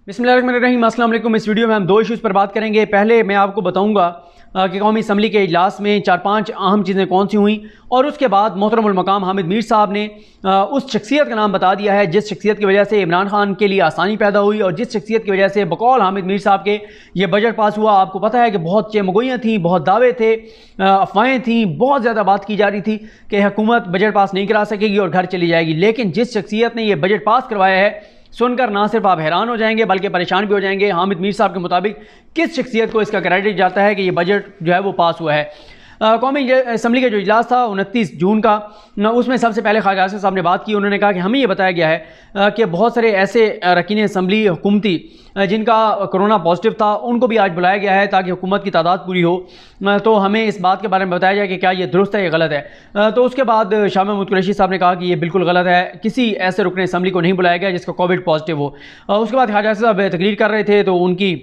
बिस्मिल्लाहिर्रहमानिर्रहीम। अस्सलाम वालेकुम। इस वीडियो में हम दो इश्यूज़ पर बात करेंगे। पहले मैं आपको बताऊंगा कि कौमी असम्बली के इजलास में 4-5 अहम चीज़ें कौन सी हुई, और उसके बाद मोहतरमुल मकाम हामिद मीर साहब ने उस शख्सियत का नाम बता दिया है जिस शख्सियत की वजह से इमरान खान के लिए आसानी पैदा हुई और जिस शख्सियत की वजह से बकौल हामिद मीर साहब के ये बजट पास हुआ। आपको पता है कि बहुत चमगोइयाँ थी, बहुत दावे थे, अफवाहें थी, बहुत ज़्यादा बात की जा रही थी कि हुकूमत बजट पास नहीं करा सकेगी और घर चली जाएगी। लेकिन जिस शख्सियत ने यह बजट पास करवाया है, सुनकर ना सिर्फ आप हैरान हो जाएंगे बल्कि परेशान भी हो जाएंगे। हामिद मीर साहब के मुताबिक किस शख्सियत को इसका क्रेडिट जाता है कि ये बजट जो है वो पास हुआ है। कौमी असम्बली का जो इजलास था 29 जून का, उसमें सबसे पहले ख्वाजा आसिफ साहब ने बात की। उन्होंने कहा कि हमें ये बताया गया है कि बहुत सारे ऐसे अरकान असम्बली हुकूमती जिनका कोरोना पॉजिटिव था उनको भी आज बुलाया गया है ताकि हुकूमत की तादाद पूरी हो। तो हमें इस बात के बारे में बताया जाए कि क्या ये दुरुस्त है या गलत है। तो उसके बाद शाह महमूद कुरैशी साहब ने कहा कि ये बिल्कुल गलत है, किसी ऐसे रुकन असम्बली को नहीं बुलाया गया जिसका कोविड पॉजिटिव हो। उसके बाद ख्वाजा आसिफ साहब तकरीर कर रहे थे तो उनकी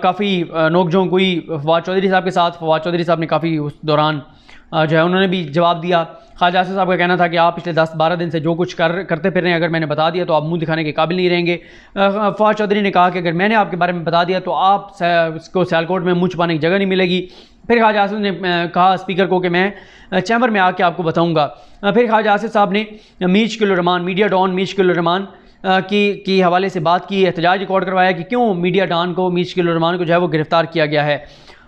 काफ़ी नोकझोंक हुई फवाद चौधरी साहब के साथ। फवाद चौधरी साहब ने काफ़ी उस दौरान जो है उन्होंने भी जवाब दिया। ख्वाजा आसिफ साहब का कहना था कि आप पिछले 10-12 दिन से जो कुछ करते फिर रहे हैं, अगर मैंने बता दिया तो आप मुंह दिखाने के काबिल नहीं रहेंगे। फवाद चौधरी ने कहा कि अगर मैंने आपके बारे में बता दिया तो आप को सियालकोट में मुँह छुपाने की जगह नहीं मिलेगी। फिर ख्वाजा आसिफ ने कहा स्पीकर को कि मैं चैम्बर में आके आपको बताऊँगा। फिर ख्वाजा आसिफ साहब ने मीर शकीलुर रहमान, मीडिया डॉन मीर शकीलुर रहमान की हवाले से बात की, एहतजाज रिकॉर्ड करवाया कि क्यों मीडिया डॉन को, मीर शकीलुर रहमान को जो है वो गिरफ़्तार किया गया है।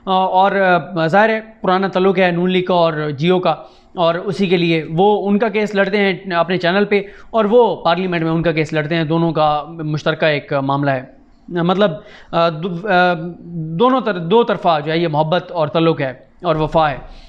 और ज़ाहिर है पुराना तल्लुक़ है नून लीग का और जियो का, और उसी के लिए वो उनका केस लड़ते हैं अपने चैनल पे और वो पार्लियामेंट में उनका केस लड़ते हैं। दोनों का मुश्तरका एक मामला है, मतलब दो तरफा जो है ये मोहब्बत और तल्लुक़ है और वफ़ा है।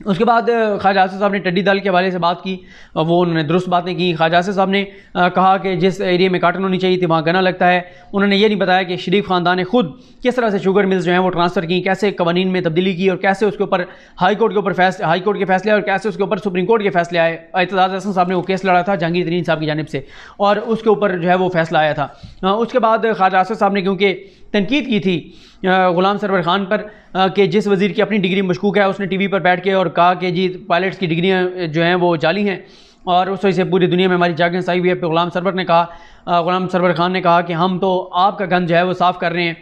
उसके बाद ख्वाजा आसिफ साहब ने टिड्डी दल के हवाले से बात की, वो उन्होंने दुरुस्त बातें की। ख्वाजा आसिफ साहब ने कहा कि जिस एरिया में काटन होनी चाहिए थी वहाँ गना लगता है। उन्होंने ये नहीं बताया कि शरीफ ख़ानदान ने खुद किस तरह से शुगर मिल्स जो हैं वो ट्रांसफ़र की, कैसे कवानीन में तब्दीली की और कैसे उसके ऊपर हाई कोर्ट के फैसले और कैसे उसके ऊपर सुप्रीम कोर्ट के फैसले आए। एतजाज़ हसन साहब ने वो केस लड़ा था जहांगीर तरीन साहब की जानिब से और उसके ऊपर जो है वो फैसला आया था। उसके बाद ख्वाजा आसिफ साहब ने क्योंकि तनकीद की थी ग़ुलाम सरवर ख़ान पर कि जिस वज़ीर की अपनी डिग्री मशकूक है, उसने टीवी पर बैठ के और कहा कि जी पायलट्स की डिग्रियां जो हैं वो जाली हैं और उस वजह से पूरी दुनिया में हमारी जागें आई हुई है। ग़ुलाम सरवर ख़ान ने कहा कि हम तो आपका गन जो है वो साफ़ कर रहे हैं,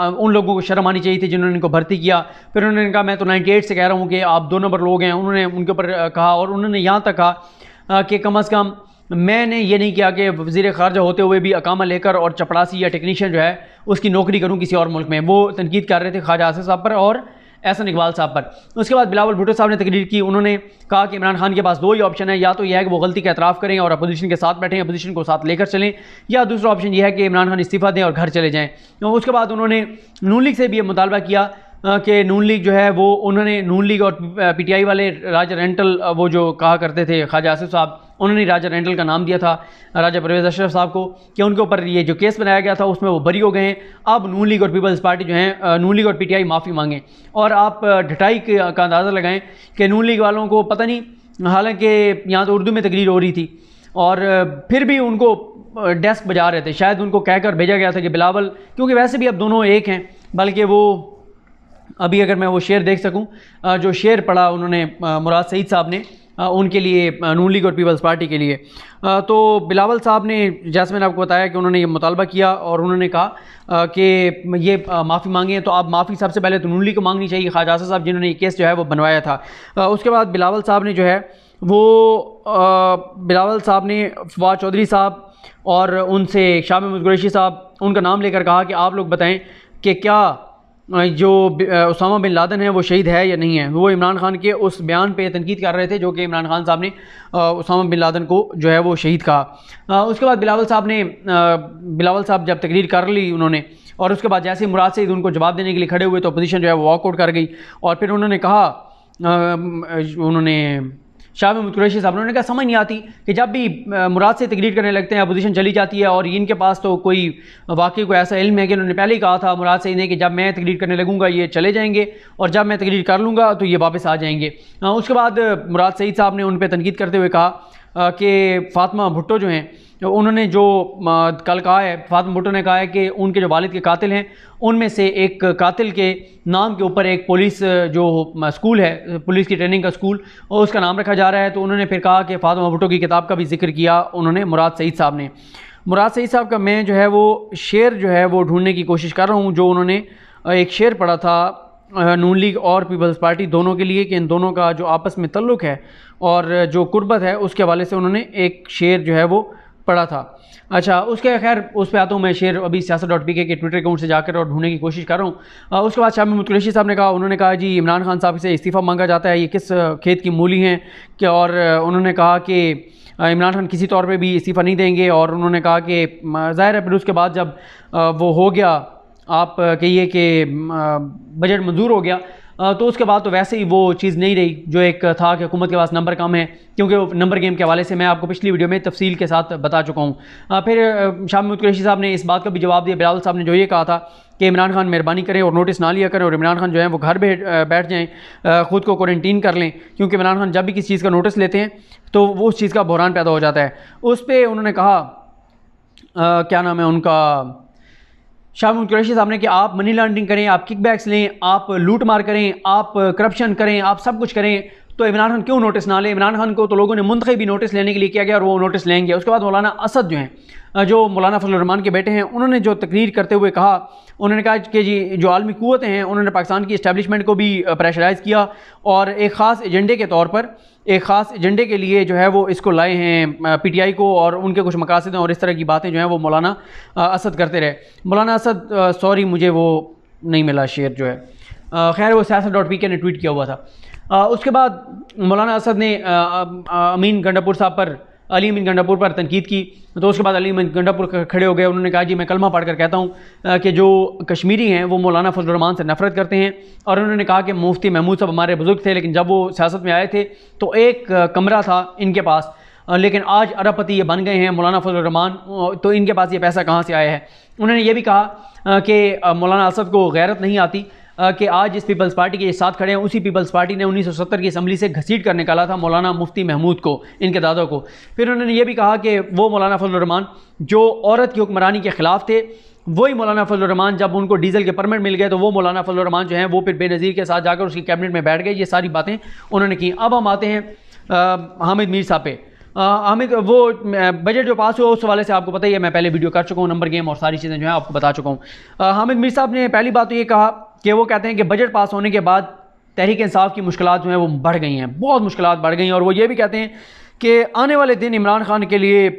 उन लोगों को शर्म आनी चाहिए थी जिन्होंने इनको भर्ती किया। फिर उन्होंने कहा मैं तो 98 से कह रहा हूँ कि आप 2 नंबर लोग हैं, उन्होंने उनके ऊपर कहा। और उन्होंने यहाँ तक कहा कि कम अज़ कम मैंने ये नहीं किया कि वज़ीर ख़ारजा होते हुए भी अकामा लेकर और चपड़ासी या टेक्नीशियन जो है उसकी नौकरी करूं किसी और मुल्क में। वो तनकीद कर रहे थे ख्वाजा आसिफ साहब पर और एहसन इकबाल साहब पर। उसके बाद बिलावल भुट्टो साहब ने तकरीर की। उन्होंने कहा कि इमरान खान के पास 2 ही ऑप्शन है, या तो यह है कि वो गलती का एतराफ़ करें और अपोजिशन के साथ बैठें, अपोजिशन को साथ लेकर चलें, या दूसरा ऑप्शन यह है कि इमरान खान इस्तीफ़ा दें और घर चले जाएँ। उसके बाद उन्होंने नून लीग से भी ये मुतालबा किया कि नून लीग जो है वो, उन्होंने नून लीग और PTI वाले राजा रेंटल वो जो कहा करते थे ख्वाजा आसिफ साहब, उन्होंने राजा रेंटल का नाम दिया था राजा परवेज़ अशरफ साहब को कि उनके ऊपर ये जो केस बनाया गया था उसमें वो बरी हो गए हैं। अब नून लीग और पीपल्स पार्टी जो है, नून लीग और PTI माफ़ी मांगें। और आप ढटाई का अंदाज़ा लगाएं कि नून लीग वालों को पता नहीं, हालांकि यहाँ तो उर्दू में तकरीर हो रही थी और फिर भी उनको डेस्क बजा रहे थे। शायद उनको कहकर भेजा गया था कि बिलावल, क्योंकि वैसे भी अब दोनों एक हैं, बल्कि वो अभी अगर मैं वो शेर देख सकूं, जो शेर पढ़ा उन्होंने मुराद सईद साहब ने उनके लिए, नून लीग और पीपल्स पार्टी के लिए, तो बिलावल साहब ने, जैसे मैंने आपको बताया कि उन्होंने ये मुतालबा किया और उन्होंने कहा कि ये माफ़ी मांगे। तो आप माफ़ी सबसे पहले तो नून लीग को मांगनी चाहिए, ख्वाजा आसिफ साहब जिन्होंने ये केस जो है वो बनवाया था। उसके बाद बिलावल साहब ने जो है वो बिलावल साहब ने फवाद चौधरी साहब और उनसे शाह महमूद कुरैशी साहब, उनका नाम लेकर कहा कि आप लोग बताएं कि क्या जो उसामा बिन लादेन है वो शहीद है या नहीं है। वो इमरान खान के उस बयान पे तनकीद कर रहे थे जो कि इमरान खान साहब ने उसामा बिन लादेन को जो है वो शहीद कहा। उसके बाद बिलावल साहब जब तकरीर कर ली उन्होंने, और उसके बाद जैसे मुराद सईद उनको जवाब देने के लिए खड़े हुए तो अपोजिशन जो है वो वॉकआउट कर गई। और फिर उन्होंने कहा, उन्होंने शाह महमूद कुरैशी साहब, उन्होंने कहा समझ नहीं आती कि जब भी मुराद से तकरीर करने लगते हैं अपोजिशन चली जाती है, और इनके पास तो कोई वाकई को ऐसा इल्म है कि उन्होंने पहले ही कहा था मुराद से इन्हें कि जब मैं तकरीर करने लगूंगा ये चले जाएंगे और जब मैं तकरीर कर लूँगा तो ये वापस आ जाएंगे। उसके बाद मुराद सईद साहब ने उन पर तनकीद करते हुए कहा कि फ़ातिमा भुट्टो जो हैं, उन्होंने जो कल कहा है, फ़ातिमा भुट्टो ने कहा है कि उनके जो वालिद के कातिल हैं उनमें से एक कातिल के नाम के ऊपर एक पुलिस जो स्कूल है, पुलिस की ट्रेनिंग का स्कूल, और उसका नाम रखा जा रहा है। तो उन्होंने फिर कहा कि फ़ातिमा भुट्टो की किताब का भी जिक्र किया उन्होंने, मुराद सईद साहब ने। मुराद सईद साहब का मैं जो है वो शेर जो है वो ढूंढने की कोशिश कर रहा हूँ, जो उन्होंने एक शेर पढ़ा था नून लीग और पीपल्स पार्टी दोनों के लिए, कि इन दोनों का जो आपस में तल्लुक़ है और जो कुर्बत है उसके हवाले से उन्होंने एक शेर जो है वो पढ़ा था। अच्छा, उसके खैर उस पर आता हूँ मैं। शेर अभी siyaasat.pk के ट्विटर अकाउंट से जाकर और ढूंढने की कोशिश कर रहा हूँ। उसके बाद शाह महमूद कुरैशी साहब ने कहा, उन्होंने कहा जी इमरान खान साहब से इस्तीफ़ा मांगा जाता है, ये किस खेत की मूली हैं कि, और उन्होंने कहा कि इमरान खान किसी तौर पे भी इस्तीफ़ा नहीं देंगे। और उन्होंने कहा कि ज़ाहिर है फिर उसके बाद जब वो हो गया, आप कहिए कि बजट मंजूर हो गया, तो उसके बाद तो वैसे ही वो चीज़ नहीं रही जो एक था कि हुकूमत के पास नंबर कम है, क्योंकि वो नंबर गेम के हवाले से मैं आपको पिछली वीडियो में तफसील के साथ बता चुका हूँ। फिर शाह महमूद कुरैशी साहब ने इस बात का भी जवाब दिया, बिलावल साहब ने जो ये कहा था कि इमरान खान मेहरबानी करें और नोटिस ना लिया करें, और इमरान खान जो है वो घर बैठ जाएँ, ख़ुद को क्वारंटीन कर लें, क्योंकि इमरान खान जब भी किसी चीज़ का नोटिस लेते हैं तो वो उस चीज़ का बहरान पैदा हो जाता है। उस पर उन्होंने कहा क्या नाम है उनका, शाह महमूद कुरैशी साहब ने, कि आप मनी लॉन्ड्रिंग करें, आप किकबैक्स लें, आप लूट मार करें, आप करप्शन करें, आप सब कुछ करें, तो इमरान खान क्यों नोटिस ना ले। इमरान खान को तो लोगों ने मुंतखब भी नोटिस लेने के लिए किया गया और वो नोटिस लेंगे। उसके बाद मौलाना असद जो हैं, जो मौलाना फजल रहमान के बेटे हैं, उन्होंने जो तकरीर करते हुए कहा, उन्होंने कहा कि जी जो आलमी क़ुव्वतें हैं उन्होंने पाकिस्तान की इस्टेब्लिशमेंट को भी प्रेशराइज़ किया और एक ख़ास एजेंडे के तौर पर, एक ख़ास एजेंडे के लिए जो है वो इसको लाए हैं PTI को, और उनके कुछ मकासद हैं और इस तरह की बातें जो हैं वो मौलाना असद करते रहे। मौलाना असद, सॉरी मुझे वो नहीं मिला शेर जो है, खैर वो siyaasat.pk ने ट्वीट किया हुआ था। उसके बाद मौलाना असद ने अमीन गंडापुर साहब पर, अली अमीन गंडापुर पर तनकीद की, तो उसके बाद अली अमीन गंडापुर खड़े हो गए। उन्होंने कहा जी मैं कलमा पढ़ कर कहता हूँ कि जो कश्मीरी हैं वो मौलाना फजल रहमान से नफ़रत करते हैं, और उन्होंने कहा कि मुफ्ती महमूद साहब हमारे बुज़ुर्ग थे, लेकिन जब वो सियासत में आए थे तो एक कमरा था इनके पास, लेकिन आज अरबपति ये बन गए हैं मौलाना फजल रहमान, तो इनके पास ये पैसा कहाँ से आया है। उन्होंने ये भी कहा कि मौलाना असद को गैरत नहीं आती कि आज जिस पीपल्स पार्टी के साथ खड़े हैं उसी पीपल्स पार्टी ने 1970 की असम्बली से घसीट कर निकाला था मौलाना मुफ्ती महमूद को, इनके दादा को। फिर उन्होंने ये भी कहा कि वो मौलाना फजल रहमान जो औरत की हुक्मरानी के ख़िलाफ़ थे, वही मौलाना फजल रहमान जब उनको डीजल के परमिट मिल गए तो वो मौलाना फजल रहमान जो हैं वो फिर बेनज़ीर के साथ जाकर उसकी कैबिनेट में बैठ गए। ये सारी बातें उन्होंने की। अब हम आते हैं हामिद मीर साहब पे। हामिद, वो बजट जो पास हुआ उस हवाले से आपको पता ही है, मैं पहले वीडियो कर चुका हूँ, नंबर गेम और सारी चीज़ें जो है आपको बता चुका हूँ। हामिद मीर साहब ने पहली बात तो ये कहा कि वो कहते हैं कि बजट पास होने के बाद तहरीक इंसाफ की मुश्किलात जो हैं वो बढ़ गई हैं, बहुत मुश्किलात बढ़ गई हैं, और वो ये भी कहते हैं कि आने वाले दिन इमरान खान के लिए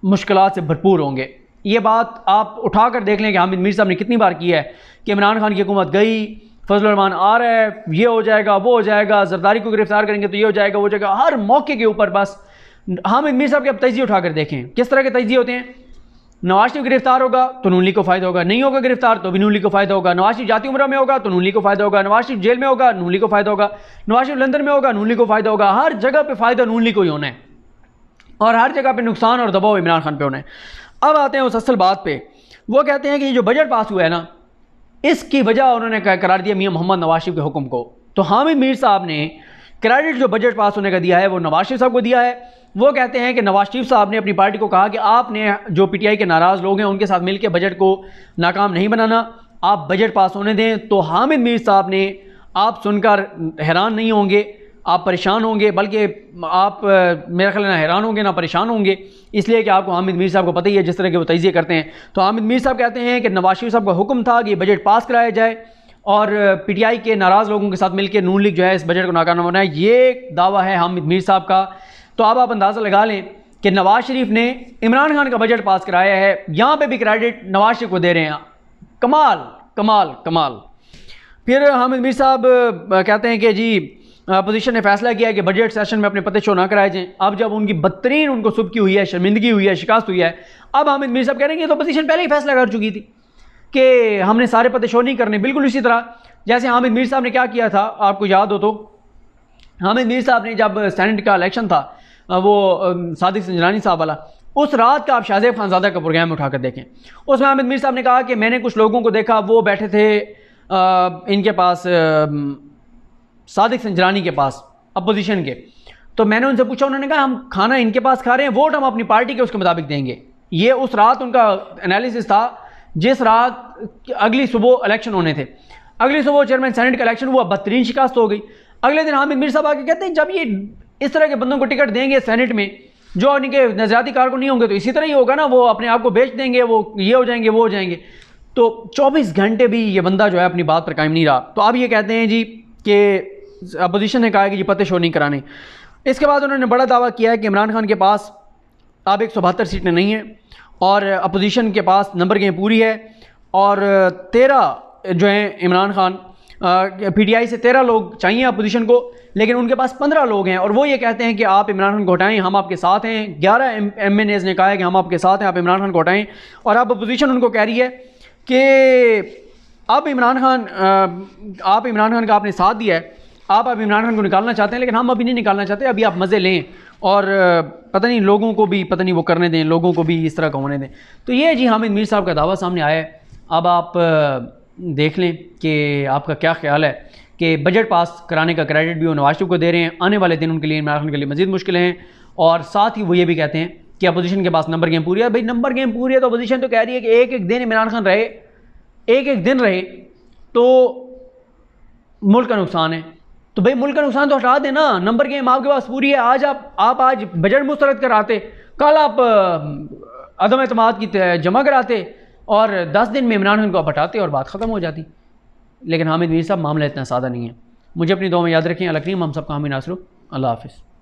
मुश्किलात से भरपूर होंगे। ये बात आप उठा कर देख लें कि हामिद मीर साहब ने कितनी बार की है कि इमरान खान की हुकूमत गई, फजल रहमान आ रहा है, ये हो जाएगा, वो हो जाएगा, जरदारी को गिरफ्तार करेंगे तो ये हो जाएगा, वो हो जाएगा, हर मौके के ऊपर बस हामिद मीर साहब के अब तजिए उठा कर देखें किस तरह के तजिए होते हैं। नवाज शरीफ गिरफ्तार होगा तो नून लीग को फ़ायदा होगा, नहीं होगा गिरफ्तार तो भी नून लीग को फ़ायदा होगा। नवाज शरीफ जाती उम्र में होगा तो नून लीग को फ़ायदा होगा, नवाज शरीफ जेल में होगा नून लीग को फ़ायदा होगा, नवाज शरीफ लंदन में होगा नून लीग को फ़ायदा होगा। हर जगह पे फ़ायदा नून लीग को ही होना है और हर जगह पे नुकसान और दबाव इमरान खान पे होना है। अब आते हैं उस असल बात पे। वो कहते हैं कि ये जो बजट पास हुआ है ना, इसकी वजह उन्होंने करार दिया मियाँ मोहम्मद नवाज शरीफ के हुक्म को। तो हामिद मीर साहब ने क्रेडिट जो बजट पास होने का दिया है वो नवाज शरीफ साहब को दिया है। वो कहते हैं कि नवाज शरीफ साहब ने अपनी पार्टी को कहा कि आपने जो PTI के नाराज़ लोग हैं उनके साथ मिलकर बजट को नाकाम नहीं बनाना, आप बजट पास होने दें। तो हामिद मीर साहब ने, आप सुनकर हैरान नहीं होंगे, आप परेशान होंगे, बल्कि आप मेरा ख्याल ना हैरान होंगे ना परेशान होंगे, इसलिए कि आपको हामिद मीर साहब को पता ही है जिस तरह के वो तजिए करते हैं। तो हामिद मीर साहब कहते हैं कि नवाज शरीफ साहब का हुक्म था कि बजट पास कराया जाए और PTI के नाराज़ लोगों के साथ मिलकर नून लीग जो है इस बजट को नाकाम बनाए। ये दावा है हामिद मीर साहब का। तो अब आप अंदाज़ा लगा लें कि नवाज शरीफ ने इमरान खान का बजट पास कराया है, यहाँ पे भी क्रेडिट नवाज शरीफ को दे रहे हैं। कमाल कमाल कमाल। फिर हामिद मीर साहब कहते हैं कि जी अपोजिशन ने फैसला किया है कि बजट सेशन में अपने पते शो ना कराए जाएँ। अब जब उनकी बदतरीन उनको सुबकी हुई है, शर्मिंदगी हुई है, शिकस्त हुई है, अब हामिद मीर साहब कह रहे हैं कि तो अपोजिशन पहले ही फैसला कर चुकी थी कि हमने सारे पते शो नहीं करने। बिल्कुल इसी तरह जैसे हामिद मीर साहब ने क्या किया था, आपको याद हो तो हामिद मीर साहब ने जब सेनेट का इलेक्शन था वो सादिक संजरानी साहब वाला, उस रात का आप शाहजेब खानज़ादा का प्रोग्राम उठाकर देखें। उसमें हामिद मीर साहब ने कहा कि मैंने कुछ लोगों को देखा, वो बैठे थे इनके पास सादिक संजरानी के पास अपोजिशन के, तो मैंने उनसे पूछा, उन्होंने कहा हम खाना इनके पास खा रहे हैं, वोट हम अपनी पार्टी के उसके मुताबिक देंगे। ये उस रात उनका एनालिसिस था जिस रात अगली सुबह इलेक्शन होने थे। अगली सुबह चेयरमैन सेनेट का इलेक्शन हुआ, बदतरीन शिकस्त हो गई। अगले दिन हामिद मीर साहब आके कहते हैं जब ये इस तरह के बंदों को टिकट देंगे सेनेट में जो उनके नज़रियाती कारकुन नहीं होंगे तो इसी तरह ही होगा ना, वो अपने आप को बेच देंगे, वो ये हो जाएंगे, वो हो जाएंगे। तो 24 घंटे भी ये बंदा जो है अपनी बात पर कायम नहीं रहा। तो अब ये कहते हैं जी कि अपोजिशन ने कहा है कि ये पते शो नहीं कराने। इसके बाद उन्होंने बड़ा दावा किया है कि इमरान खान के पास अब 172 सीटें नहीं हैं और अपोजिशन के पास नंबर गेम पूरी है, और 13 जो हैं इमरान खान PTI से 13 लोग चाहिए अपोजिशन को, लेकिन उनके पास 15 लोग हैं और वो ये कहते हैं कि आप इमरान खान को हटाएं, हम आपके साथ हैं। 11 MNAs ने कहा है कि हम आपके साथ हैं, आप इमरान खान को हटाएं। और अब अपोजिशन उनको कह रही है कि अब इमरान खान आप इमरान खान का आपने साथ दिया है, आप अब इमरान खान को निकालना चाहते हैं, लेकिन हम अभी नहीं निकालना चाहते, अभी आप मज़े लें और पता नहीं लोगों को भी पता नहीं वो करने दें, लोगों को भी इस तरह का होने दें। तो ये जी हामिद मीर साहब का दावा सामने आया है। अब आप देख लें कि आपका क्या ख्याल है कि बजट पास कराने का क्रेडिट भी वो नवाज शरीफ को दे रहे हैं, आने वाले दिन उनके लिए इमरान खान के लिए मज़ीद मुश्किलें हैं। और साथ ही वो ये भी कहते हैं कि अपोजिशन के पास नंबर गेम पूरी है। भाई नंबर गेम पूरी है तो अपोजिशन तो कह रही है कि एक एक दिन इमरान खान रहे, एक एक दिन रहे तो मुल्क का नुकसान है। तो भाई मुल्क का नुकसान तो हटा देना, नंबर गेम आपके पास पूरी है। आज आप आज बजट मुस्तरद कराते, कल आप अदम एतमाद की जमा कराते और 10 दिन में इमरान खान को आप हटाते और बात ख़त्म हो जाती। लेकिन हामिद मीर साहब मामला इतना सादा नहीं है। मुझे अपनी दुआ में याद रखें। अल्लाह करीम हम सबका हामी नासरो। अल्लाह हाफ़िज़।